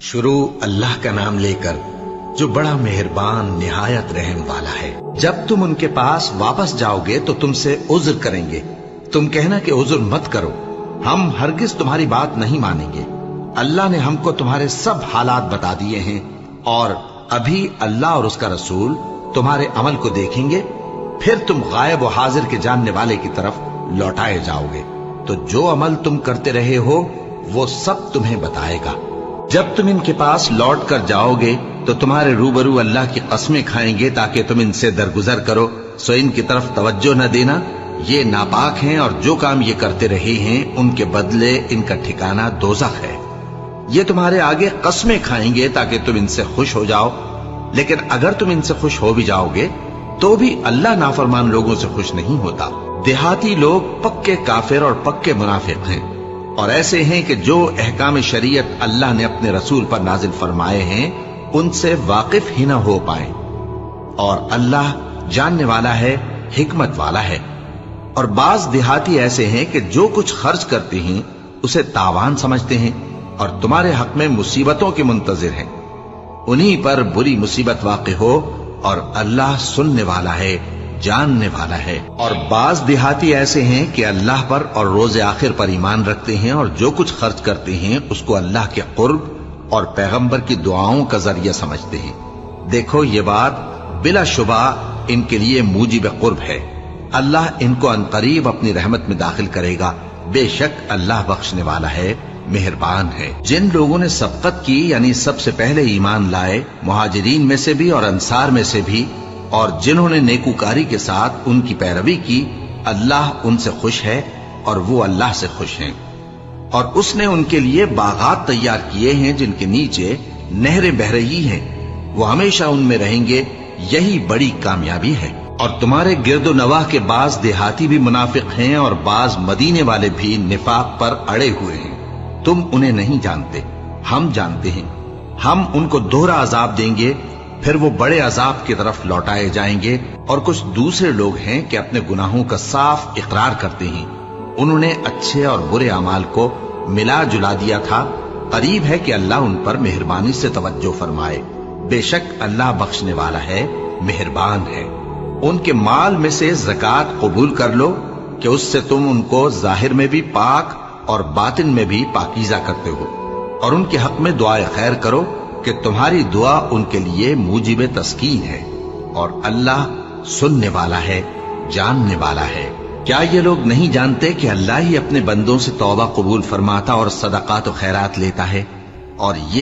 شروع اللہ کا نام لے کر جو بڑا مہربان نہایت رحم والا ہے۔ جب تم ان کے پاس واپس جاؤ گے تو تم سے عذر کریں گے، تم کہنا کہ عذر مت کرو، ہم ہرگز تمہاری بات نہیں مانیں گے۔ اللہ نے ہم کو تمہارے سب حالات بتا دیے ہیں، اور ابھی اللہ اور اس کا رسول تمہارے عمل کو دیکھیں گے، پھر تم غائب و حاضر کے جاننے والے کی طرف لوٹائے جاؤ گے، تو جو عمل تم کرتے رہے ہو وہ سب تمہیں بتائے گا۔ جب تم ان کے پاس لوٹ کر جاؤ گے تو تمہارے روبرو اللہ کی قسمیں کھائیں گے تاکہ تم ان سے درگزر کرو، سو ان کی طرف توجہ نہ دینا، یہ ناپاک ہیں اور جو کام یہ کرتے رہے ہیں ان کے بدلے ان کا ٹھکانہ دوزخ ہے۔ یہ تمہارے آگے قسمیں کھائیں گے تاکہ تم ان سے خوش ہو جاؤ، لیکن اگر تم ان سے خوش ہو بھی جاؤ گے تو بھی اللہ نافرمان لوگوں سے خوش نہیں ہوتا۔ دیہاتی لوگ پکے کافر اور پکے منافق ہیں، اور ایسے ہیں کہ جو احکام شریعت اللہ نے اپنے رسول پر نازل فرمائے ہیں ان سے واقف ہی نہ ہو پائیں، اور اللہ جاننے والا ہے، حکمت والا ہے۔ اور بعض دیہاتی ایسے ہیں کہ جو کچھ خرچ کرتے ہیں اسے تاوان سمجھتے ہیں اور تمہارے حق میں مصیبتوں کے منتظر ہیں، انہی پر بری مصیبت واقع ہو، اور اللہ سننے والا ہے، جاننے والا ہے۔ اور بعض دیہاتی ایسے ہیں کہ اللہ پر اور روز آخر پر ایمان رکھتے ہیں، اور جو کچھ خرچ کرتے ہیں اس کو اللہ کے قرب اور پیغمبر کی دعاؤں کا ذریعہ سمجھتے ہیں۔ دیکھو یہ بات بلا شبہ ان کے لیے موجب قرب ہے، اللہ ان کو عنقریب اپنی رحمت میں داخل کرے گا، بے شک اللہ بخشنے والا ہے، مہربان ہے۔ جن لوگوں نے سبقت کی یعنی سب سے پہلے ایمان لائے، مہاجرین میں سے بھی اور انصار میں سے بھی، اور جنہوں نے نیکوکاری کے ساتھ ان کی پیروی کی، اللہ ان سے خوش ہے اور وہ اللہ سے خوش ہیں۔ اور اس نے ان کے لیے باغات تیار کیے ہیں جن کے نیچے نہریں بہہ رہی ہیں، وہ ہمیشہ ان میں رہیں گے، یہی بڑی کامیابی ہے۔ اور تمہارے گرد و نواح کے بعض دیہاتی بھی منافق ہیں اور بعض مدینے والے بھی نفاق پر اڑے ہوئے ہیں، تم انہیں نہیں جانتے، ہم جانتے ہیں۔ ہم ان کو دوہرا عذاب دیں گے، پھر وہ بڑے عذاب کی طرف لوٹائے جائیں گے۔ اور کچھ دوسرے لوگ ہیں کہ اپنے گناہوں کا صاف اقرار کرتے ہیں، انہوں نے اچھے اور برے اعمال کو ملا جلا دیا تھا، قریب ہے کہ اللہ ان پر مہربانی سے توجہ فرمائے، بے شک اللہ بخشنے والا ہے، مہربان ہے۔ ان کے مال میں سے زکوٰۃ قبول کر لو کہ اس سے تم ان کو ظاہر میں بھی پاک اور باطن میں بھی پاکیزہ کرتے ہو، اور ان کے حق میں دعائے خیر کرو کہ تمہاری دعا ان کے لیے موجب تسکین ہے، اور اللہ سننے والا ہے، جاننے والا ہے۔ کیا یہ لوگ نہیں جانتے کہ اللہ ہی اپنے بندوں سے توبہ قبول فرماتا اور صدقات و خیرات لیتا ہے، اور یہ